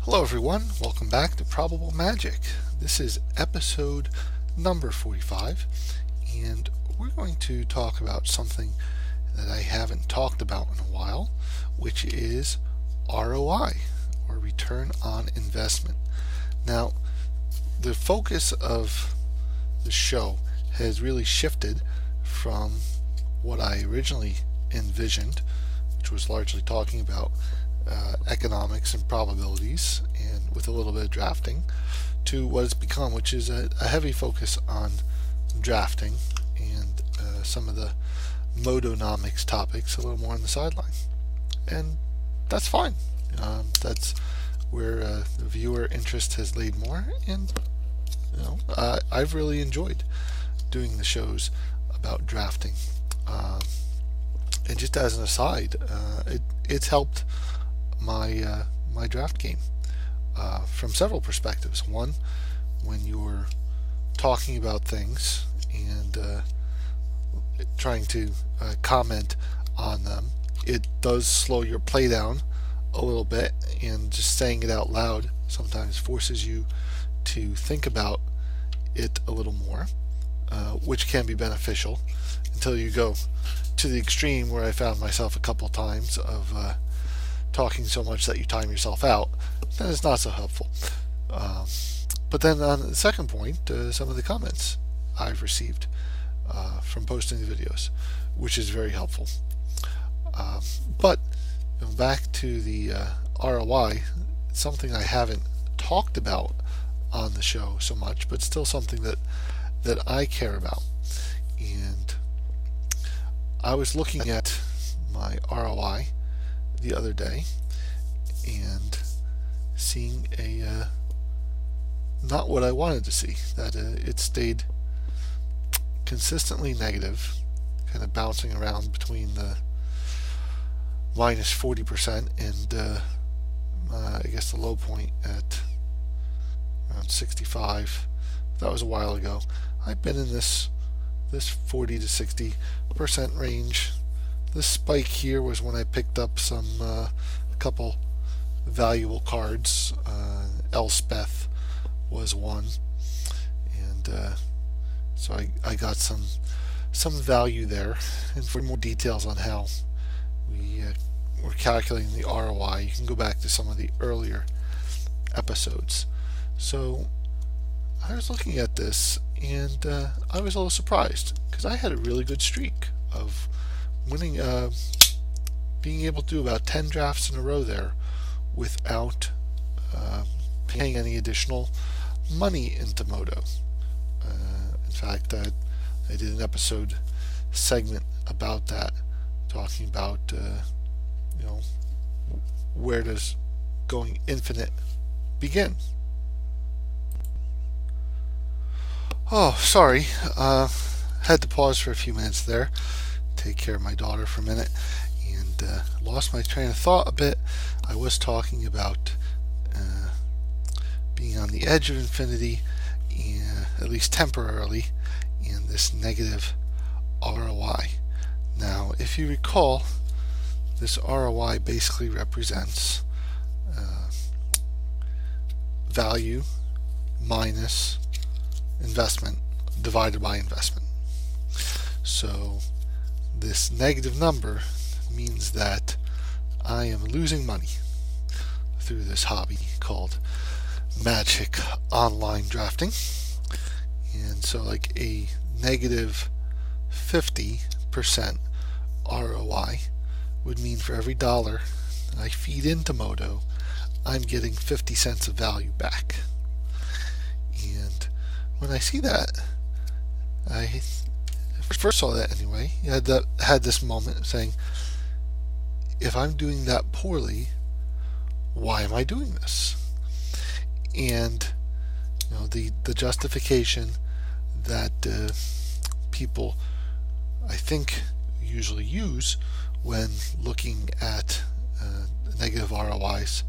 Hello everyone, welcome back to Probable Magic. This is episode number 45, and we're going to talk about something that I haven't talked about in a while, which is ROI, or return on investment. Now, the focus of the show has really shifted from what I originally envisioned, which was largely talking about economics and probabilities, and with a little bit of drafting, to what it's become, which is a heavy focus on drafting and some of the modonomics topics a little more on the sideline. And that's fine. That's where the viewer interest has laid more, and I've really enjoyed doing the shows about drafting. And just as an aside, it's helped my draft game from several perspectives. One, when you're talking about things and trying to comment on them, it does slow your play down a little bit, and just saying it out loud sometimes forces you to think about it a little more, which can be beneficial until you go to the extreme where I found myself a couple times of talking so much that you time yourself out. Then it's not so helpful. But then on the second point, some of the comments I've received from posting the videos, which is very helpful. But back to the ROI, it's something I haven't talked about on the show so much, but still something that I care about. And I was looking at my ROI the other day and seeing not what I wanted to see, that it stayed consistently negative, kind of bouncing around between the minus 40% and I guess the low point at around 65. That was a while ago. I've been in this 40 to 60% range. This spike here was when I picked up a couple valuable cards. Elspeth was one, and so I got some value there. And for more details on how we're calculating the ROI, you can go back to some of the earlier episodes. So I was looking at this, and I was a little surprised because I had a really good streak of winning, being able to do about 10 drafts in a row there without paying any additional money into Modo. In fact, I did an episode segment about that, talking about where does going infinite begin. Oh, sorry, had to pause for a few minutes there, take care of my daughter for a minute, and lost my train of thought a bit. I was talking about being on the edge of infinity, at least temporarily, and this negative ROI. Now, if you recall, this ROI basically represents value minus investment divided by investment. So this negative number means that I am losing money through this hobby called Magic Online Drafting. And so like a negative 50% ROI would mean for every dollar that I feed into Modo, I'm getting 50 cents of value back. And when I see that, I first saw that anyway, had this moment saying, if I'm doing that poorly, why am I doing this? And the justification that people, I think, usually use when looking at negative ROIs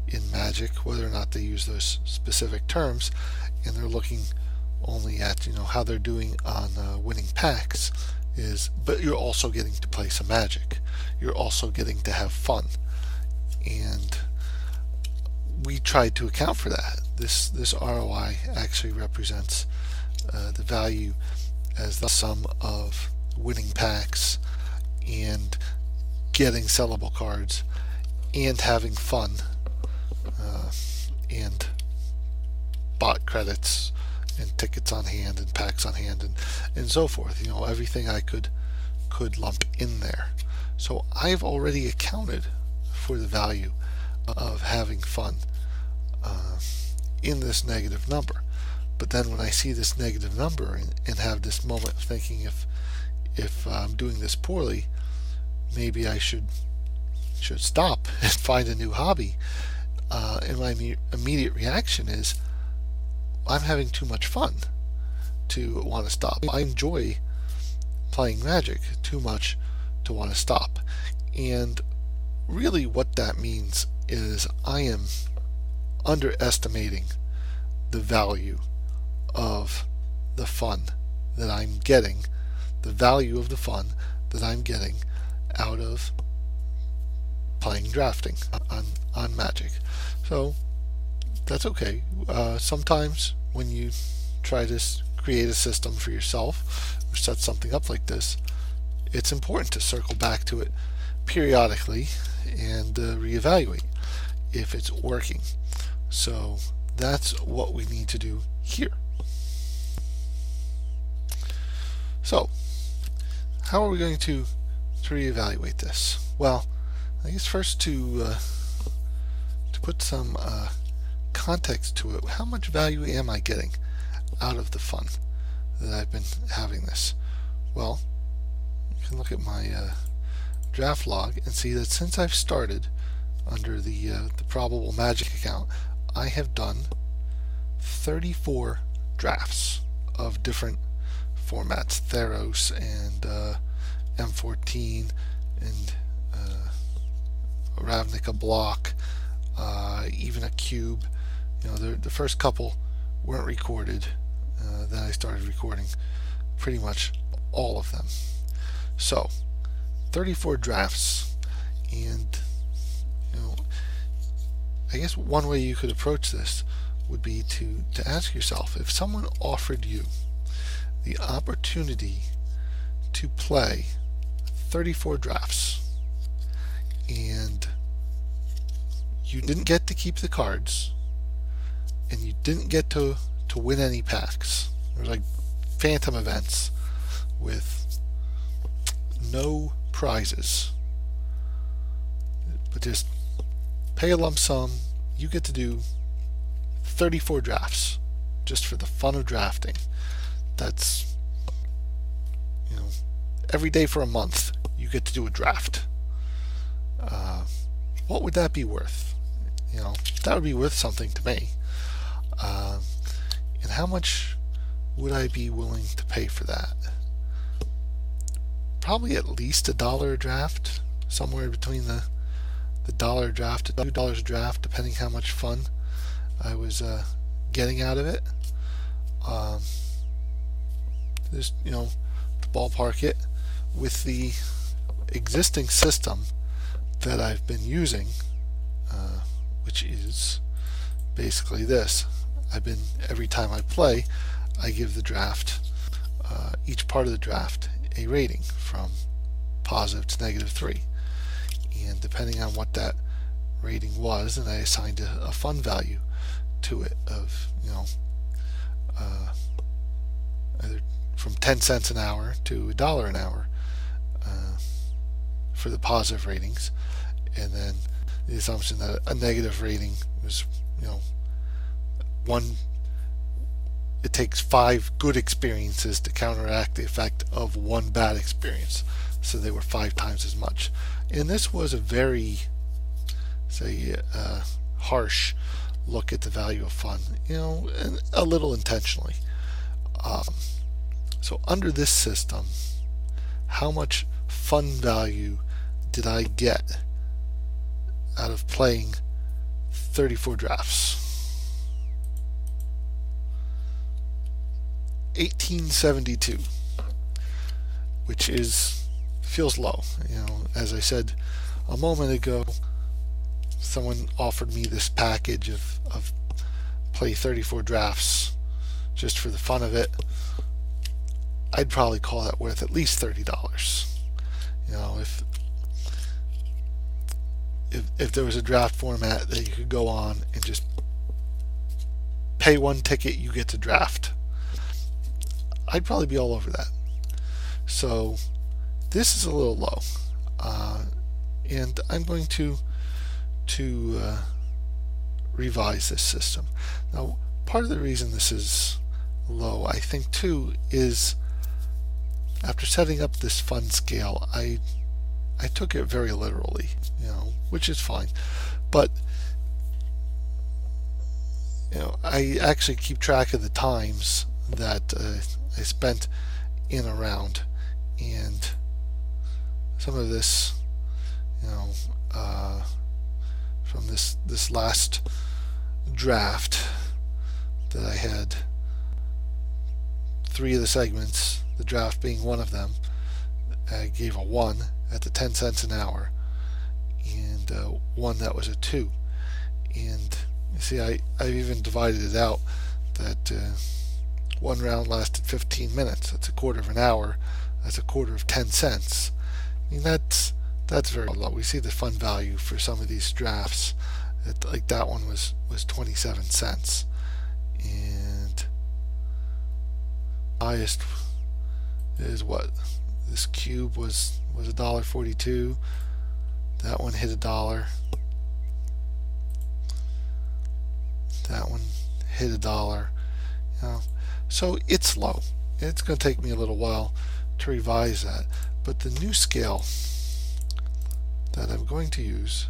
in Magic, whether or not they use those specific terms, and they're looking only at how they're doing on winning packs, but you're also getting to play some Magic. You're also getting to have fun, and we tried to account for that. This ROI actually represents the value as the sum of winning packs and getting sellable cards and having fun and bot credits and tickets on hand and packs on hand and so forth. Everything I could lump in there. So I've already accounted for the value of having fun in this negative number. But then when I see this negative number and have this moment of thinking, if I'm doing this poorly, maybe I should stop and find a new hobby, and my immediate reaction is, I'm having too much fun to want to stop. I enjoy playing Magic too much to want to stop. And really what that means is I am underestimating the value of the fun that I'm getting, the value of the fun that I'm getting out of playing drafting on Magic. So that's okay. Sometimes when you try to create a system for yourself or set something up like this, it's important to circle back to it periodically and reevaluate if it's working. So that's what we need to do here. So how are we going to reevaluate this? Well, I guess first to put some context to it, how much value am I getting out of the fun that I've been having this? Well, you can look at my draft log and see that since I've started under the Probable Magic account, I have done 34 drafts of different formats, Theros and M14 and Ravnica block, even a cube. The first couple weren't recorded. Then I started recording pretty much all of them. So 34 drafts, and I guess one way you could approach this would be to ask yourself, if someone offered you the opportunity to play 34 drafts and you didn't get to keep the cards and you didn't get to win any packs, there's like phantom events with no prizes, but just pay a lump sum, you get to do 34 drafts just for the fun of drafting. That's, every day for a month you get to do a draft. What would that be worth? That would be worth something to me. And how much would I be willing to pay for that? Probably at least $1 a draft, somewhere between the $1 a draft to $2 a draft, depending how much fun I was getting out of it. Just to ballpark it with the existing system that I've been using, which is basically this. Every time I play, I give the draft, each part of the draft, a rating from positive to -3, and depending on what that rating was, and I assigned a fun value to it of either from 10 cents an hour to $1 an hour for the positive ratings, and then the assumption that a negative rating was it takes 5 good experiences to counteract the effect of 1 bad experience, so they were 5 times as much. And this was a very, harsh look at the value of fun, and a little intentionally. So under this system, how much fun value did I get out of playing 34 drafts? 1872, which feels low. As I said a moment ago, someone offered me this package of play 34 drafts just for the fun of it, I'd probably call that worth at least $30. You know, if there was a draft format that you could go on and just pay one ticket, you get to draft, I'd probably be all over that. So this is a little low, and I'm going to revise this system. Now, part of the reason this is low, I think too, is after setting up this fun scale, I took it very literally, you know, which is fine. But you know, I actually keep track of the times that I spent in a round, and some of this, you know, from this last draft that I had 3 of the segments, the draft being one of them, I gave a 1 at the 10 cents an hour, and one that was a 2. And you see, I even divided it out that one round lasted 15 minutes. That's a quarter of an hour. That's a quarter of 10 cents. I mean, that's very low. We see the fun value for some of these drafts. Like that one was 27 cents, and highest is what this cube was $1.42. That one hit $1. That one hit $1. You know, so it's low. It's going to take me a little while to revise that, but the new scale that I'm going to use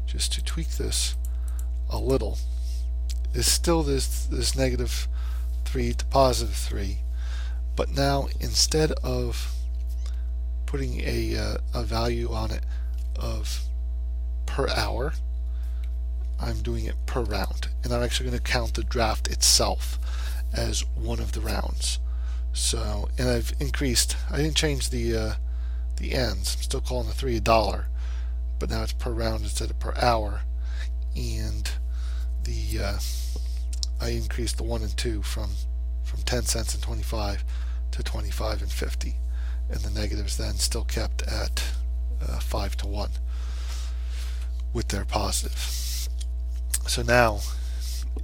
just to tweak this a little is still this -3 to +3, but now instead of putting a value on it of per hour, I'm doing it per round, and I'm actually going to count the draft itself as one of the rounds. So, and I've increased, I didn't change the ends. I'm still calling the 3 $1, but now it's per round instead of per hour, and I increased the 1 and 2 from 10 cents and 25 to 25 and 50, and the negatives then still kept at 5 to 1 with their positive. So now,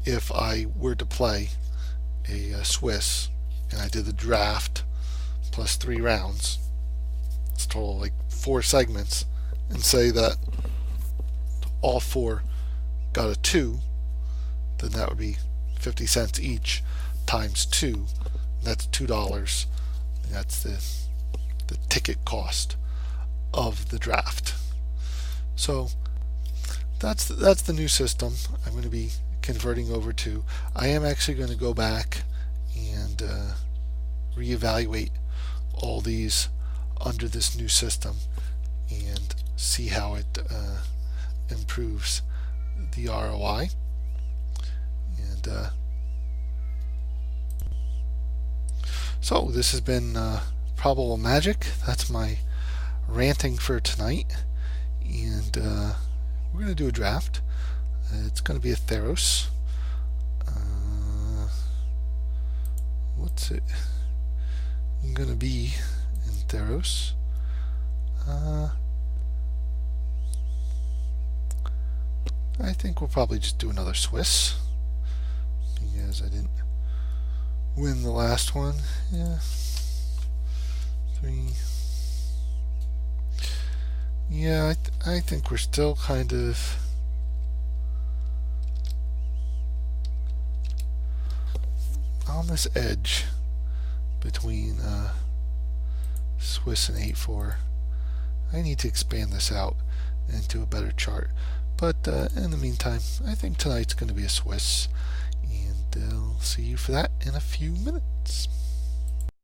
if I were to play a Swiss and I did the draft plus 3 rounds, it's total like 4 segments, and say that all 4 got a 2, then that would be 50 cents each times 2. That's $2. That's the ticket cost of the draft. So that's the new system I'm going to be converting over to. I am actually going to go back and reevaluate all these under this new system and see how it improves the ROI. And so this has been Probable Magic. That's my ranting for tonight, and we're going to do a draft. It's going to be a Theros. What's it going to be in Theros? I think we'll probably just do another Swiss, because I didn't win the last one. Yeah. 3. Yeah, I think we're still kind of on this edge between Swiss and 8-4. I need to expand this out into a better chart. But in the meantime, I think tonight's going to be a Swiss, and I'll see you for that in a few minutes.